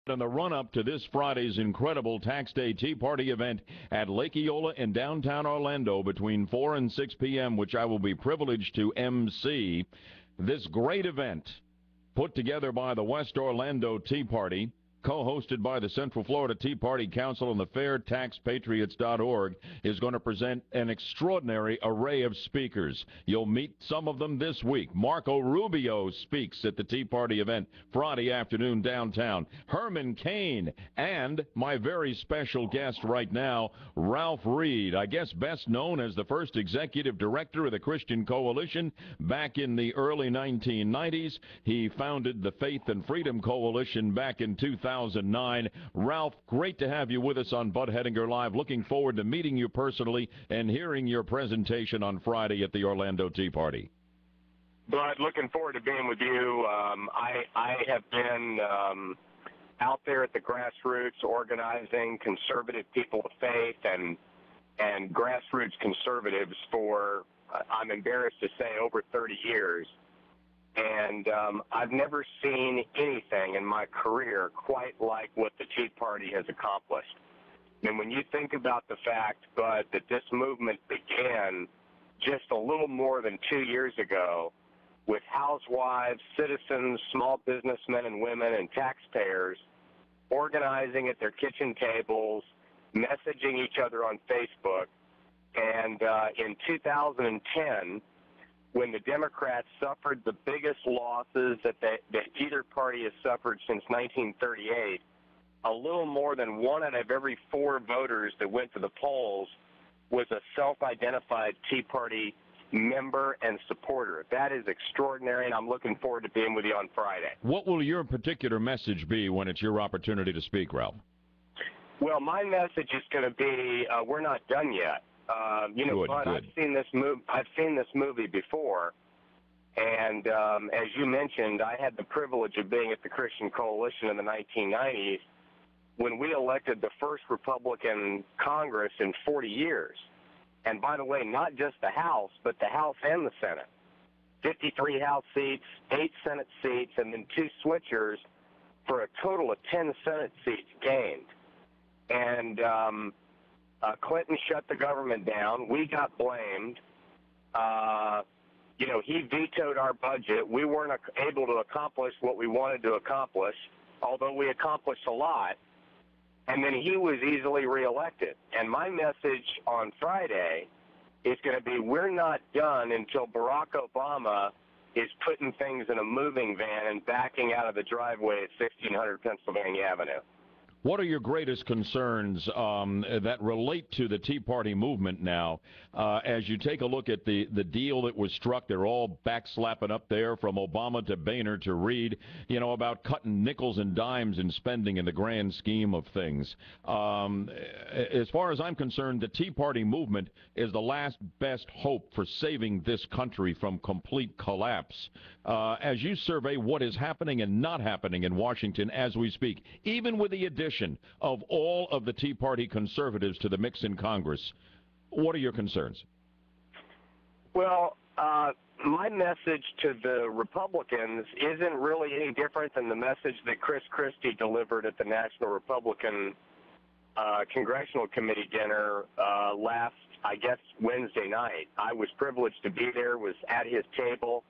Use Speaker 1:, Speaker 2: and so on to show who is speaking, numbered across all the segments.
Speaker 1: In the run-up to this Friday's incredible Tax Day Tea Party event at Lake Eola in downtown Orlando between 4 and 6 p.m., which I will be privileged to MC. This great event put together by the West Orlando Tea Party, co-hosted by the Central Florida Tea Party Council and the FairTaxPatriots.org, is going to present an extraordinary array of speakers. You'll meet some of them this week. Marco Rubio speaks at the Tea Party event Friday afternoon downtown. Herman Cain, and my very special guest right now, Ralph Reed, I guess best known as the first executive director of the Christian Coalition back in the early 1990s. He founded the Faith and Freedom Coalition back in 2009. Ralph, great to have you with us on Bud Hedinger Live. Looking forward to meeting you personally and hearing your presentation on Friday at the Orlando Tea Party.
Speaker 2: Bud, looking forward to being with you. I have been out there at the grassroots organizing conservative people of faith and grassroots conservatives for, I'm embarrassed to say, over 30 years. And I've never seen anything in my career quite like what the Tea Party has accomplished. And when you think about the fact, Bud, that this movement began just a little more than 2 years ago with housewives, citizens, small businessmen and women, and taxpayers organizing at their kitchen tables, messaging each other on Facebook. And in 2010, when the Democrats suffered the biggest losses that either party has suffered since 1938, a little more than 1 out of every 4 voters that went to the polls was a self-identified Tea Party member and supporter. That is extraordinary, and I'm looking forward to being with you on Friday.
Speaker 1: What will your particular message be when it's your opportunity to speak, Ralph?
Speaker 2: Well, my message is going to be we're not done yet. Good. I've seen this movie before, and as you mentioned, I had the privilege of being at the Christian Coalition in the 1990s when we elected the first Republican Congress in 40 years. And by the way, not just the House, but the House and the Senate. 53 House seats, 8 Senate seats, and then 2 switchers for a total of 10 Senate seats gained. And Clinton shut the government down. We got blamed. He vetoed our budget. We weren't able to accomplish what we wanted to accomplish, although we accomplished a lot. And then he was easily reelected. And my message on Friday is going to be we're not done until Barack Obama is putting things in a moving van and backing out of the driveway at 1600 Pennsylvania Avenue.
Speaker 1: What are your greatest concerns that relate to the Tea Party movement now? As you take a look at the deal that was struck, they're all backslapping up there from Obama to Boehner to Reed, about cutting nickels and dimes in spending in the grand scheme of things. As far as I'm concerned, the Tea Party movement is the last best hope for saving this country from complete collapse. As you survey what is happening and not happening in Washington as we speak, even with the addition of all of the Tea Party conservatives to the mix in Congress, what are your concerns?
Speaker 2: Well, my message to the Republicans isn't really any different than the message that Chris Christie delivered at the National Republican Congressional Committee dinner last, I guess, Wednesday night. I was privileged to be there, was at his table.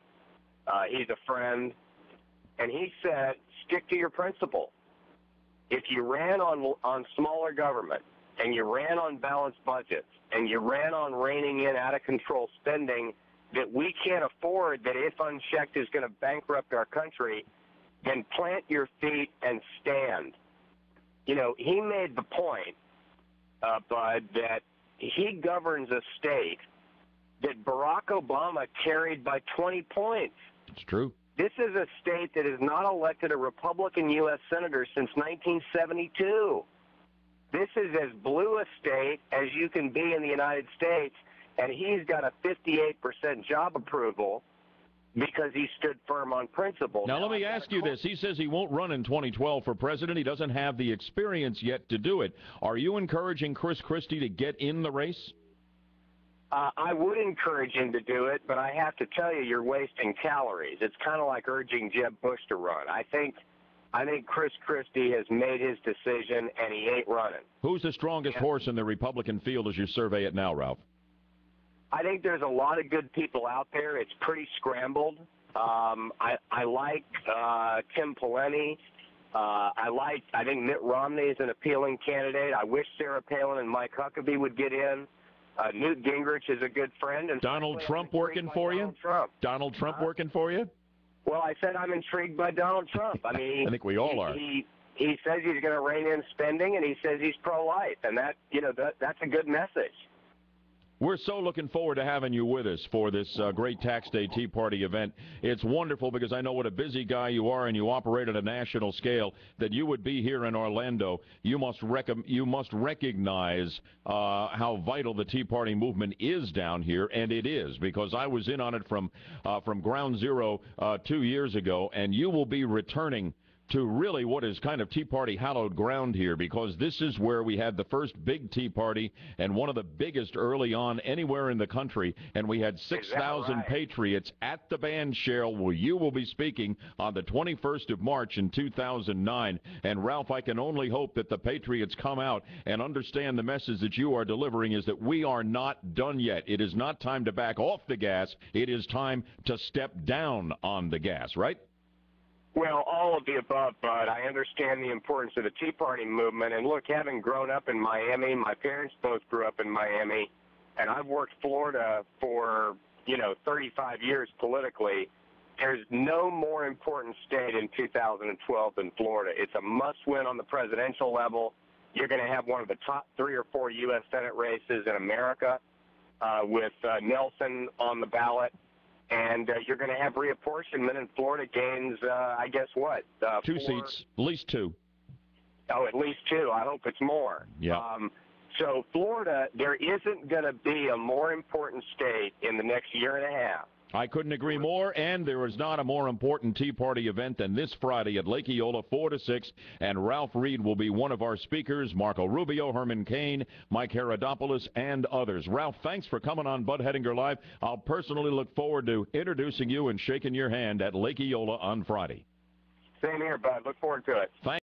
Speaker 2: He's a friend. And he said, stick to your principle. If you ran on smaller government and you ran on balanced budgets and you ran on reining in out-of-control spending that we can't afford, that if unchecked is going to bankrupt our country, then plant your feet and stand. He made the point, Bud, that he governs a state that Barack Obama carried by 20 points.
Speaker 1: It's true.
Speaker 2: This is a state that has not elected a Republican U.S. senator since 1972. This is as blue a state as you can be in the United States, and he's got a 58% job approval because he stood firm on principle.
Speaker 1: Now, let me ask you this. He says he won't run in 2012 for president. He doesn't have the experience yet to do it. Are you encouraging Chris Christie to get in the race?
Speaker 2: I would encourage him to do it, but I have to tell you, you're wasting calories. It's kind of like urging Jeb Bush to run. I think I think Chris Christie has made his decision, and he ain't running.
Speaker 1: Who's the strongest horse in the Republican field as you survey it now, Ralph?
Speaker 2: I think there's a lot of good people out there. It's pretty scrambled. I like Tim Pawlenty. I think Mitt Romney is an appealing candidate. I wish Sarah Palin and Mike Huckabee would get in. Newt Gingrich is a good friend. And
Speaker 1: Donald Trump working for you? Donald Trump working for you?
Speaker 2: Well, I said I'm intrigued by Donald Trump. I mean,
Speaker 1: I think we all are.
Speaker 2: He says he's going to rein in spending, and he says he's pro-life, and that's a good message.
Speaker 1: We're so looking forward to having you with us for this great Tax Day Tea Party event. It's wonderful because I know what a busy guy you are and you operate at a national scale, that you would be here in Orlando. You must recognize how vital the Tea Party movement is down here, and it is, because I was in on it from ground zero 2 years ago, and you will be returning to really what is kind of Tea Party hallowed ground here, because this is where we had the first big Tea Party and one of the biggest early on anywhere in the country, and we had 6,000 patriots at the band shell where you will be speaking on the 21st of March in 2009. And Ralph, I can only hope that the patriots come out and understand the message that you are delivering is that we are not done yet. It is not time to back off the gas. It is time to step down on the gas, right?
Speaker 2: Well, all of the above, Bud. I understand the importance of the Tea Party movement. And look, having grown up in Miami, my parents both grew up in Miami, and I've worked Florida for, 35 years politically. There's no more important state in 2012 than Florida. It's a must-win on the presidential level. You're going to have one of the top 3 or 4 U.S. Senate races in America with Nelson on the ballot. And you're going to have reapportionment, and Florida gains, I guess what?
Speaker 1: 2 seats, at least 2.
Speaker 2: Oh, at least 2. I hope it's more.
Speaker 1: Yeah.
Speaker 2: So Florida, there isn't going to be a more important state in the next year and a half.
Speaker 1: I couldn't agree more, and there is not a more important Tea Party event than this Friday at Lake Eola, 4 to 6, and Ralph Reed will be one of our speakers, Marco Rubio, Herman Cain, Mike Herodopoulos, and others. Ralph, thanks for coming on Bud Hedinger Live. I'll personally look forward to introducing you and shaking your hand at Lake Eola on Friday.
Speaker 2: Same here, Bud. Look forward to it.
Speaker 1: Thanks.